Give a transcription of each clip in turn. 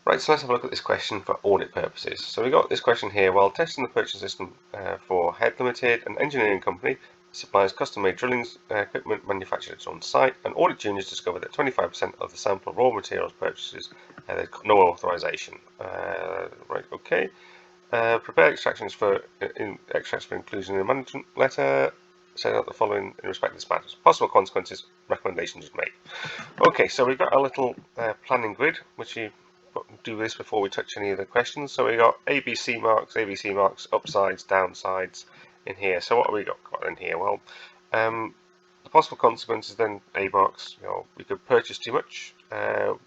Right, so let's have a look at this question for audit purposes. So we got this question here. While testing the purchase system for Head Limited, an engineering company that supplies custom-made drilling equipment manufactured at its own site, and audit juniors discovered that 25% of the sample raw materials purchases they've got no authorization. Right, okay. Prepare extractions for extracts for inclusion in a management letter. Set out the following in respect to this matter: possible consequences, recommendations made. Okay, so we've got a little planning grid, which you do this before we touch any of the questions. So we got ABC marks, upsides, downsides in here. So what have we got in here? Well, the possible consequences then, A marks, we could purchase too much.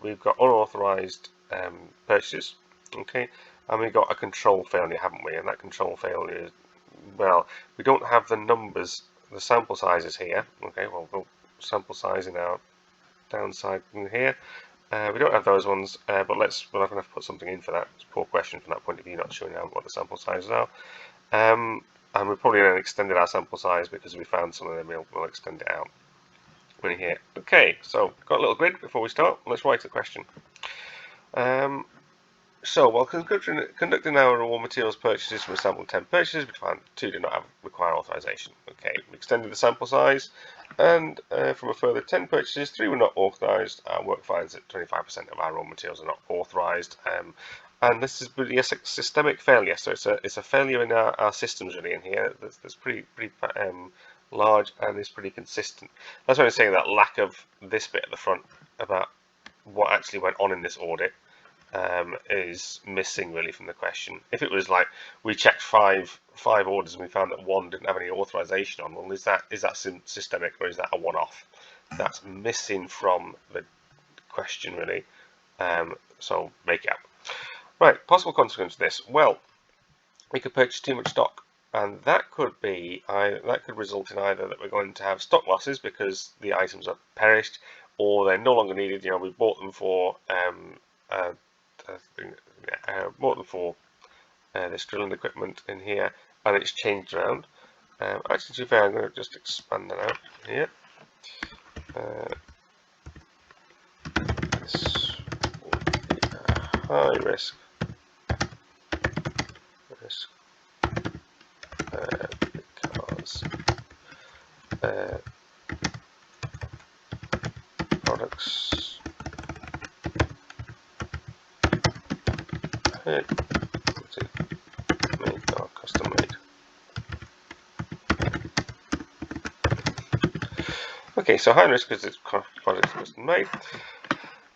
We've got unauthorized purchases, okay, and we've got a control failure, haven't we? And that control failure, well, we don't have the numbers, the sample sizes here. Okay, well, we'll sample size in our downside in here. We don't have those ones, but we'll have to put something in for that. It's a poor question from that point of view, not showing out what the sample sizes are. And we've probably then extended our sample size because we found some of them. We'll extend it out in here. Okay, so got a little grid before we start. Let's write the question. So while conducting our raw materials purchases from a sample of 10 purchases, we found 2 did not require authorization. Okay, we extended the sample size, and from a further 10 purchases, 3 were not authorized. Our work finds that 25% of our raw materials are not authorized. And this is really a systemic failure, so it's a failure in our systems really in here. That's pretty large and is pretty consistent. That's why I'm saying that lack of this bit at the front about what actually went on in this audit is missing really from the question. If it was like we checked five orders and we found that 1 didn't have any authorization on, well, is that systemic or is that a one-off? That's missing from the question really. So make it up. Right, possible consequence of this. Well, we could purchase too much stock, and that could result in either that we're going to have stock losses because the items are perished, or they're no longer needed. We bought them for this drilling equipment in here, and it's changed around. Actually, to be fair, I'm going to just expand that out here. This will be a high risk because products made are custom made. Okay, so high risk because it's products custom made.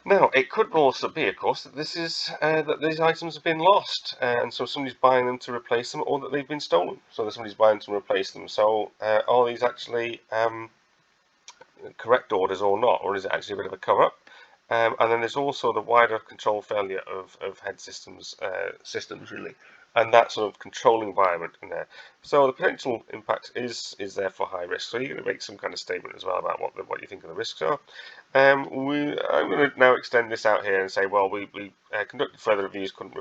Now, it could also be, of course, that this is that these items have been lost, and so somebody's buying them to replace them, or that they've been stolen. So that somebody's buying them to replace them. So are these actually correct orders or not, or is it actually a bit of a cover-up? And then there's also the wider control failure of head systems really, and that sort of control environment in there. So the potential impact is therefore high risk. So you're going to make some kind of statement as well about what you think of the risks are. I'm going to now extend this out here and say, well, we conducted further reviews, couldn't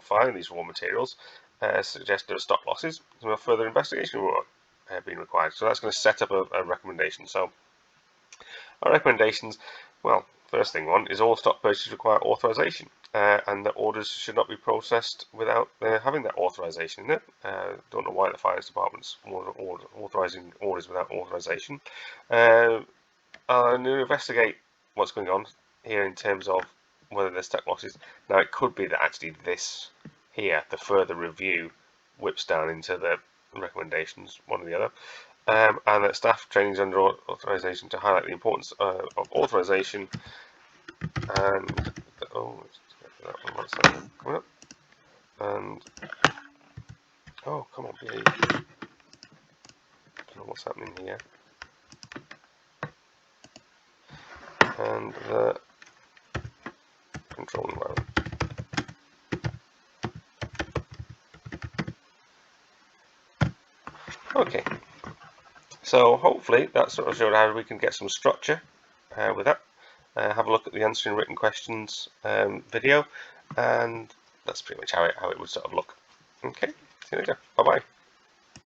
find these raw materials, suggest there are stock losses. So further investigation work being required. So that's going to set up a recommendation. So our recommendations, well, first thing one is all stock purchases require authorization, and that orders should not be processed without having that authorization in it. Don't know why the finance department's authorizing orders without authorization. And investigate what's going on here in terms of whether there's stock losses. Now, it could be that actually this here, the further review, whips down into the recommendations, one or the other. And that staff training is under authorization to highlight the importance of authorization. And that one, what's that coming up? And come on, behave. Don't know what's happening here. And the control environment. Okay. So hopefully that sort of showed how we can get some structure with that. Have a look at the answering written questions video, and that's pretty much how it would sort of look. Okay, see you later. Bye bye.